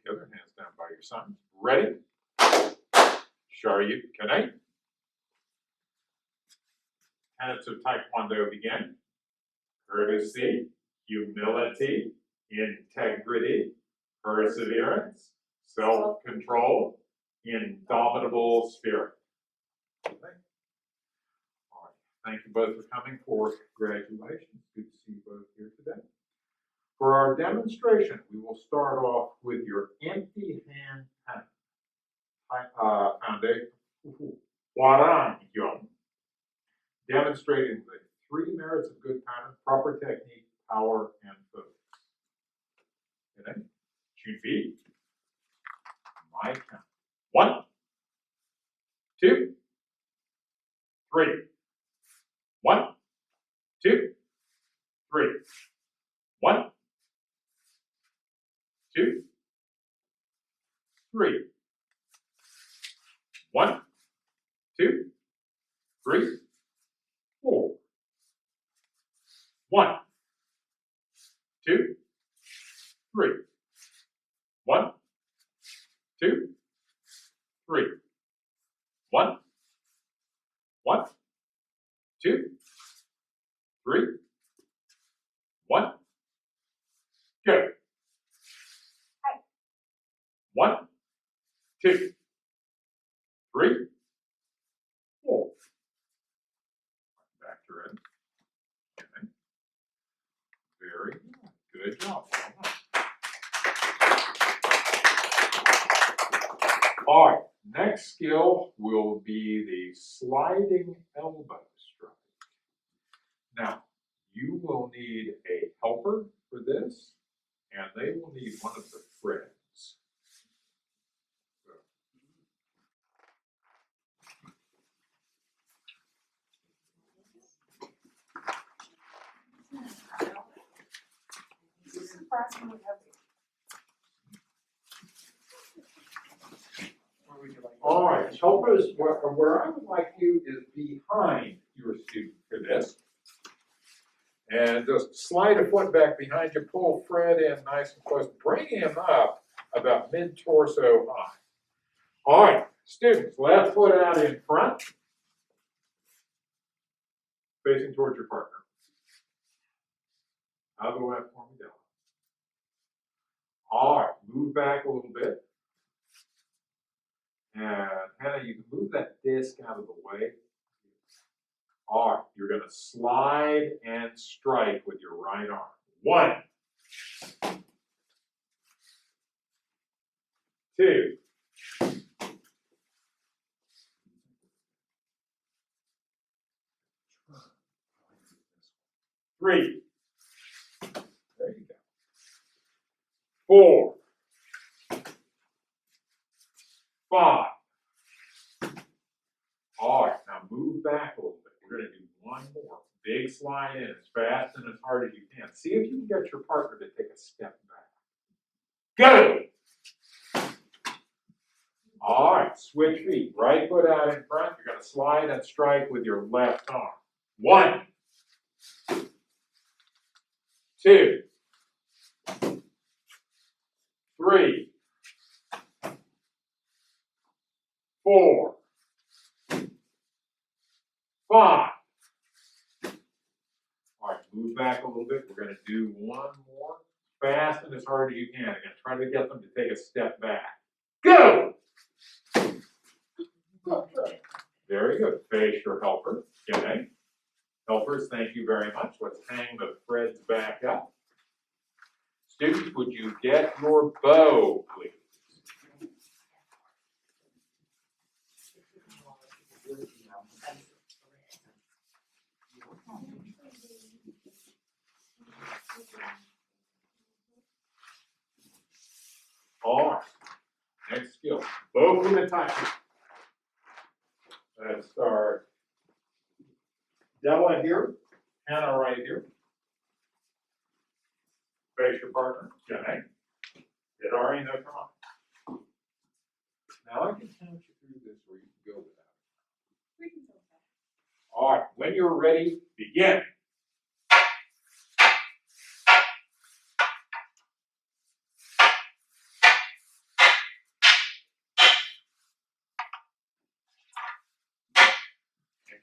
together, hands down by your sides. Ready? Sharyu Kanai. Tenets of Taekwondo begin. Courtesy, humility, integrity, perseverance, self-control, indomitable spirit. Okay. All right. Thank you both for coming for graduation. Good to see you both here today. For our demonstration, we will start off with your empty hand foundation, Hwarang Hyung, demonstrating the 3 merits of good pattern: proper technique, power, and focus. And then, Chun-Bi, my count. 1, 2, 3. 1, 2, 3. 1, 2, 3. 1, 2, 3, 4. 1, 2, 3. 1, 2, 3. 1, 2, 3. 1, go. 1, 2, 3, 4. Back to it. Okay. Very good. Good job. All right. Next skill will be the sliding elbow strike. Now, you will need a helper for this, and they will need one of the threads. All right, helpers, where I would like you is behind your student for this. And just slide a foot back behind you, pull Fred in nice and close, bring him up about mid-torso high. All right, students, left foot out in front, facing towards your partner. Out of the way for me, Della. All right, move back a little bit. And Hannah, you can move that disc out of the way. All right, you're going to slide and strike with your right arm. 1, 2, 3. There you go. 4, 5. All right, now move back a little bit. We're going to do one more. Big slide in as fast and as hard as you can. See if you can get your partner to take a step back. Go! All right, switch feet. Right foot out in front. You're going to slide and strike with your left arm. 1, 2, 3, 4, 5. All right, move back a little bit. We're going to do one more. Fast and as hard as you can. Again, try to get them to take a step back. Go! Very good. Face your helper. Okay. Helpers, thank you very much. Let's hang the threads back up. Students, would you get your bow, please? All right. Next skill. Bow Kumitachi. Let's start. Della here, Hannah right here. Face your partner, Jenny. Did Ari know? Come on. Now I can count you through this, or you can go without it. We can go without it. All right, when you're ready, begin.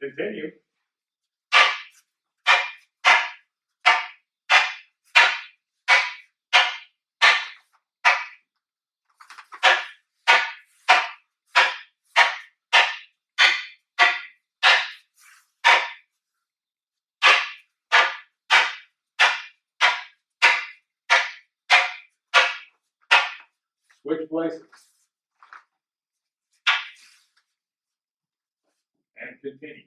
continue. Switch places. And continue.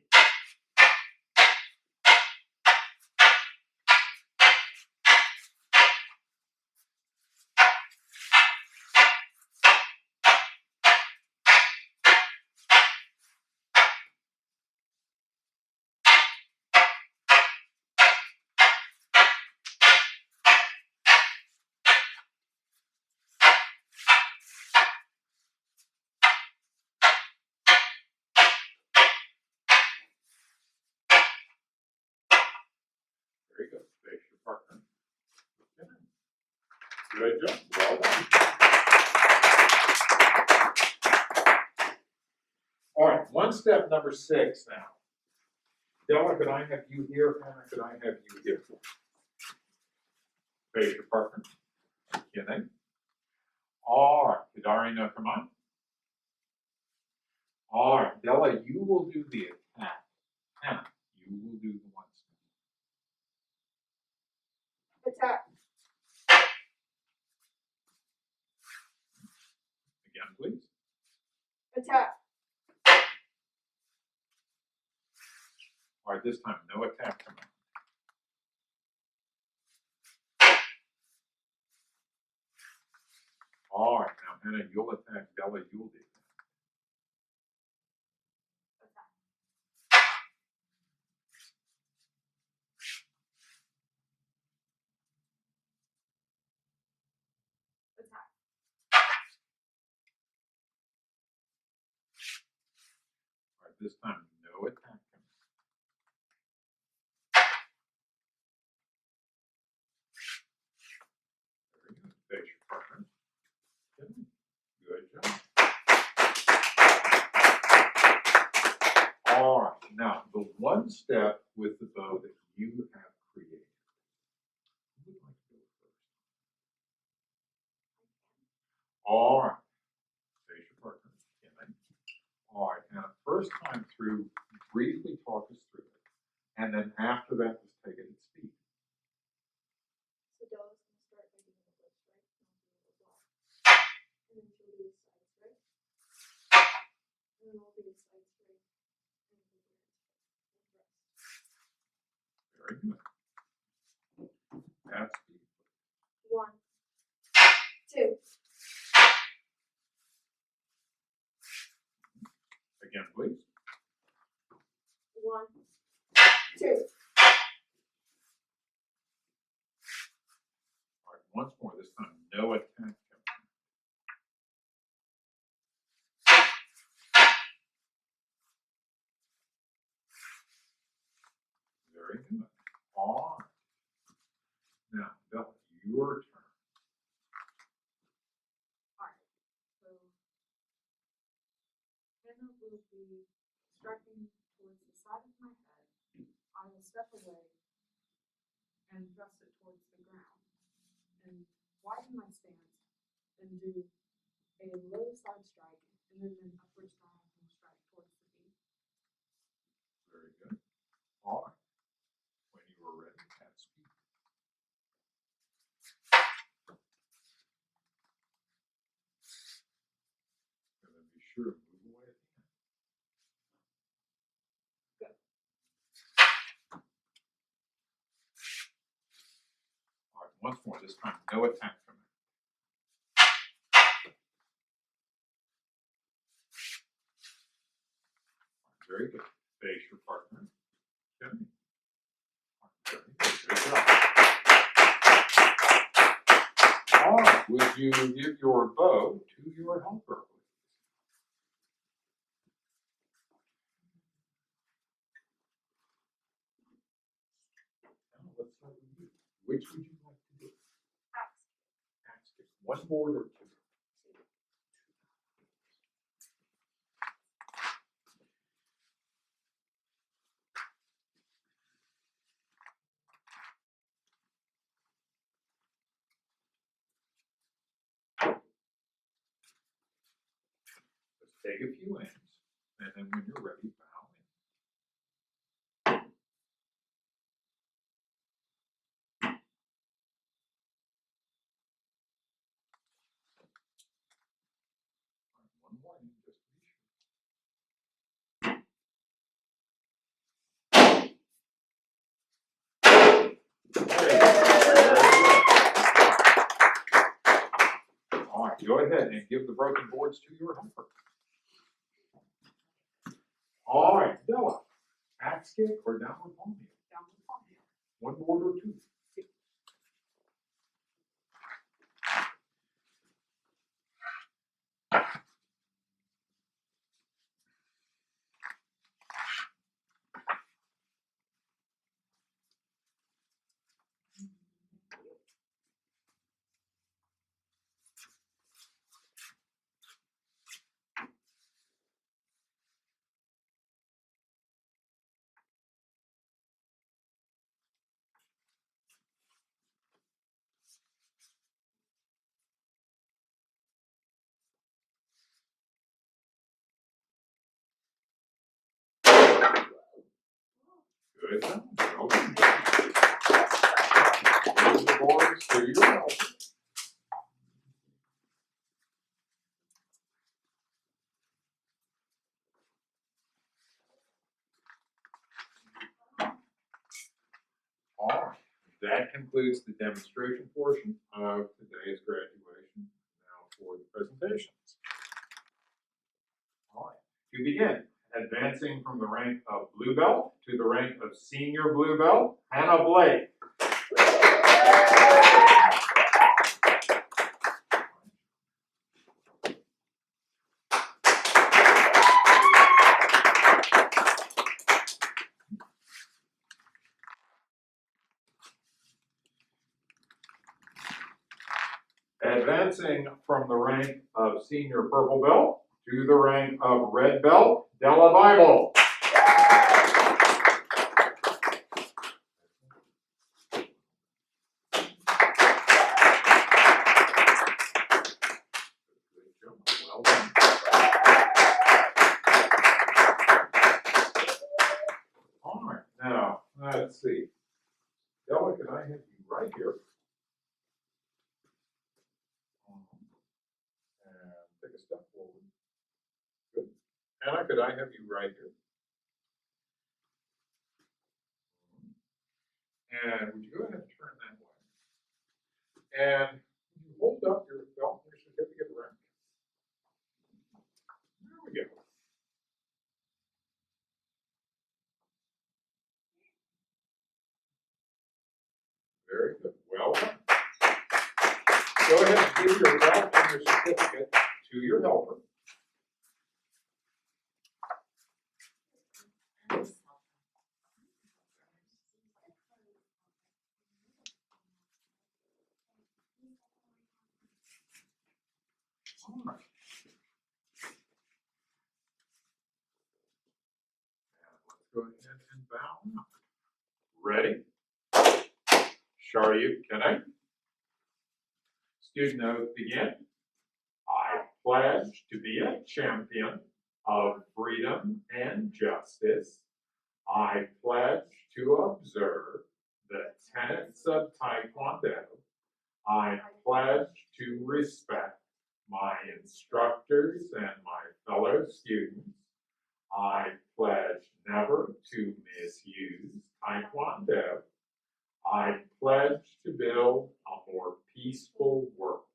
Very good. Face your partner. Good job. Well done. All right, one step number 6 now. Della, could I have you here? Hannah, could I have you here? Face your partner. Beginning. All right, Hidarina, come on. All right, Della, you will do the attack. Hannah, you will do the one step. Attack. Again, please. Attack. All right, this time, no attack coming. All right, now Hannah, you'll attack. Della, you'll do that. Attack. All right, this time, no attack coming. Very good. Face your partner. Good job. All right, now the one step with the bow that you have created. Who would like to go first? All right. Face your partner. All right, now first time through, briefly talk us through it. And then after that, let's take it at speed. So Della's going to start by doing the first strike, and then she'll do the side strike, and then I'll do the side strike, and then we'll do the rest. Very good. At speed. 1, 2, Again, please. 1, 2. All right, once more, this time, no attack coming. Very good. All right. Now, Della, your turn. Alright, so Hannah will be striking towards the side of my head. I will step away and thrust it towards the ground and widen my stance and do a low side strike and then an upward diagonal strike towards the feet. Very good. All right. When you are ready, at speed. And then be sure to move away at the end. All right, once more, this time, no attack coming. Very good. Face your partner. Okay. Very good. Good job. All right, would you give your bow to your helper, please? Now, let's start with you. Which would you like to do? Axe kick. One board or two? Take a few in, and then when you're ready, bow in. One more in, just to be sure. All right, go ahead and give the broken boards to your helper. All right, Della, axe kick or downward palm heel? Downward palm heel. One board or two? Good job. Well done. Give the boards to your helper. All right, that concludes the demonstration portion of today's graduation. Now for the presentations. All right, to begin, advancing from the rank of blue belt to the rank of senior blue belt, Hannah Blake. Advancing from the rank of senior purple belt to the rank of red belt, Della Bible. Well done. All right, now let's see. Della, could I have you right here? And take a step forward. Good. Hannah, could I have you right here? And would you go ahead and turn that way? And you hold up your belt and your certificate rank. There we go. Very good. Well done. Go ahead and give your belt and your certificate to your helper. All right. And let's go ahead and bow out. Ready? Sharyuk Kene. Student oath begin. I pledge to be a champion of freedom and justice. I pledge to observe the tenets of Taekwondo. I pledge to respect my instructors and my fellow students. I pledge never to misuse Taekwondo. I pledge to build a more peaceful world.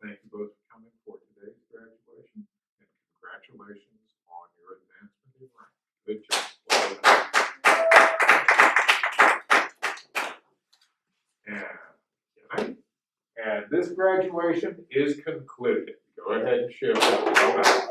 Thank you both for coming for today's graduation, and congratulations on your advancement in rank. Good job. And this graduation is concluded. Go ahead and show up.